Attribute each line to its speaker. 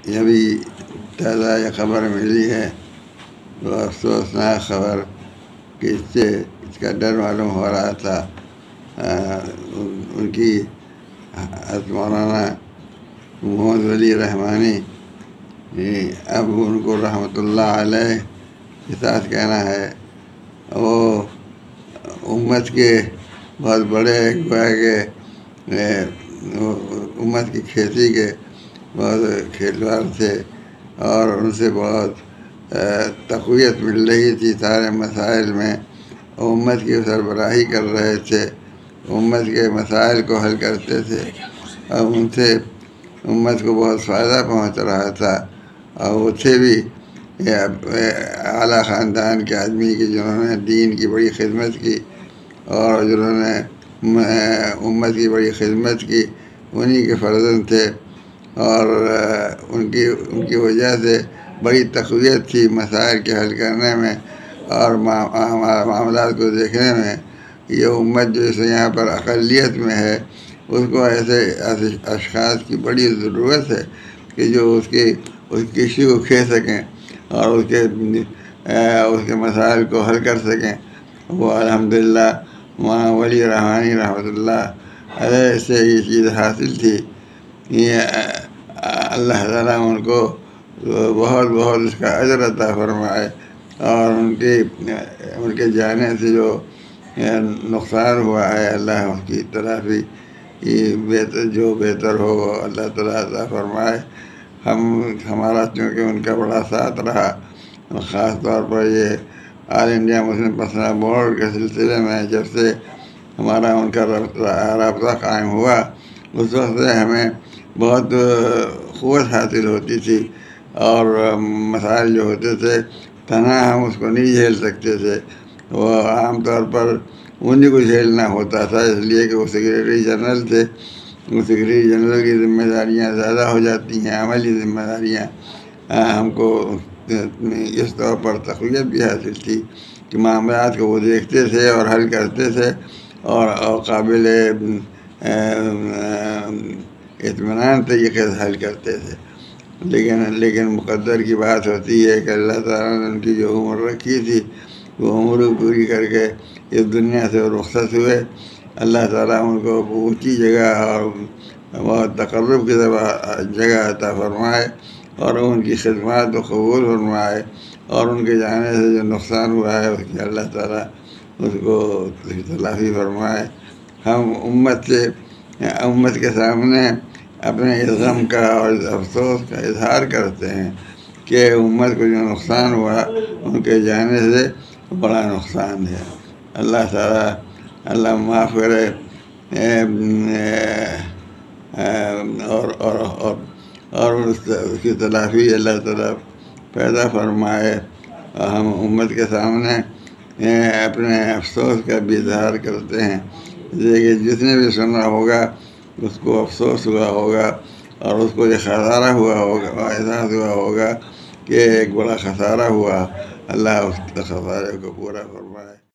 Speaker 1: یہ بھی تازہ یہ خبر ملی ہے، وہ افسوسناک خبر کہ اس کا ڈر معلوم ہو رہا تھا۔ ان کی حضرت مولانا محمد ولی رحمانی، اب ان کو رحمۃ اللہ علیہ کے ساتھ کہنا ہے، وہ امت کے بہت بڑے گویا کہ امت کی کھیتی کے بہت کھیلوار تھے، اور ان سے بہت تقویت مل رہی تھی سارے مسائل میں، امت کی سربراہی کر رہے تھے، امت کے مسائل کو حل کرتے تھے، اور ان سے امت کو بہت فائدہ پہنچ رہا تھا۔ اور وہ تھے بھی اعلیٰ خاندان کے آدمی کی جنہوں نے دین کی بڑی خدمت کی، اور جنہوں نے امت کی بڑی خدمت کی، انہی کے فرزند تھے، اور ان کی وجہ سے بڑی تقویت تھی مسائل کے حل کرنے میں اور معاملات کو دیکھنے میں۔ یہ امت جو اس یہاں پر اقلیت میں ہے، اس کو ایسے اشخاص کی بڑی ضرورت ہے کہ جو اس کسی کو کھے سکیں اور اس کے مسائل کو حل کر سکیں۔ وہ الحمدللہ مولانا ولی رحمانی رحمۃ اللہ علیہ سے یہ چیز حاصل تھی۔ یہ اللہ تعالیٰ ان کو بہت بہت اس کا اجر عطا فرمائے، اور ان کے جانے سے جو نقصان ہوا ہے، اللہ اس کی تلافی جو بہتر ہو اللہ تعالیٰ عطا فرمائے۔ ہمارا چونکہ ان کا بڑا ساتھ رہا، خاص طور پر یہ آل انڈیا مسلم پرسنل بورڈ کے سلسلے میں جب سے ہمارا ان کا رابطہ قائم ہوا، اس وقت سے ہمیں بہت قوت حاصل ہوتی تھی، اور مسائل جو ہوتے تھے تنہا ہم اس کو نہیں جھیل سکتے تھے، وہ عام طور پر انہیں کو جھیلنا ہوتا تھا، اس لیے کہ وہ سیکریٹری جنرل تھے۔ وہ سیکریٹری جنرل کی ذمہ داریاں زیادہ ہو جاتی ہیں، عملی ذمہ داریاں۔ ہم کو اس طور پر تقویت بھی حاصل تھی کہ معاملات کو وہ دیکھتے تھے اور حل کرتے تھے، اور قابل اطمینان طریقے سے حل کرتے تھے۔ لیکن مقدر کی بات ہوتی ہے کہ اللہ تعالیٰ نے ان کی جو عمر رکھی تھی، وہ عمر پوری کر کے اس دنیا سے رخصت ہوئے۔ اللہ تعالیٰ ان کو اونچی جگہ اور بہت تقرب کی جگہ عطا فرمائے، اور ان کی خدمات کو قبول فرمائے، اور ان کے جانے سے جو نقصان ہوا ہے اس کی اللہ تعالیٰ اس کو تلافی فرمائے۔ ہم امت کے سامنے اپنے اس غم کا اور اس افسوس کا اظہار کرتے ہیں کہ امت کو جو نقصان ہوا ان کے جانے سے بڑا نقصان ہے۔ اللہ تعالیٰ اللہ معاف کرے، اور اس کی تلافی اللہ تعالیٰ پیدا فرمائے۔ ہم امت کے سامنے اپنے افسوس کا بھی اظہار کرتے ہیں، کہ جس نے بھی سنا ہوگا اس کو افسوس ہوا ہوگا، اور اس کو یہ خسارہ ہوا ہوگا، احساس ہوا ہوگا کہ ایک بڑا خسارہ ہوا۔ اللہ اس خسارے کو پورا فرمائے۔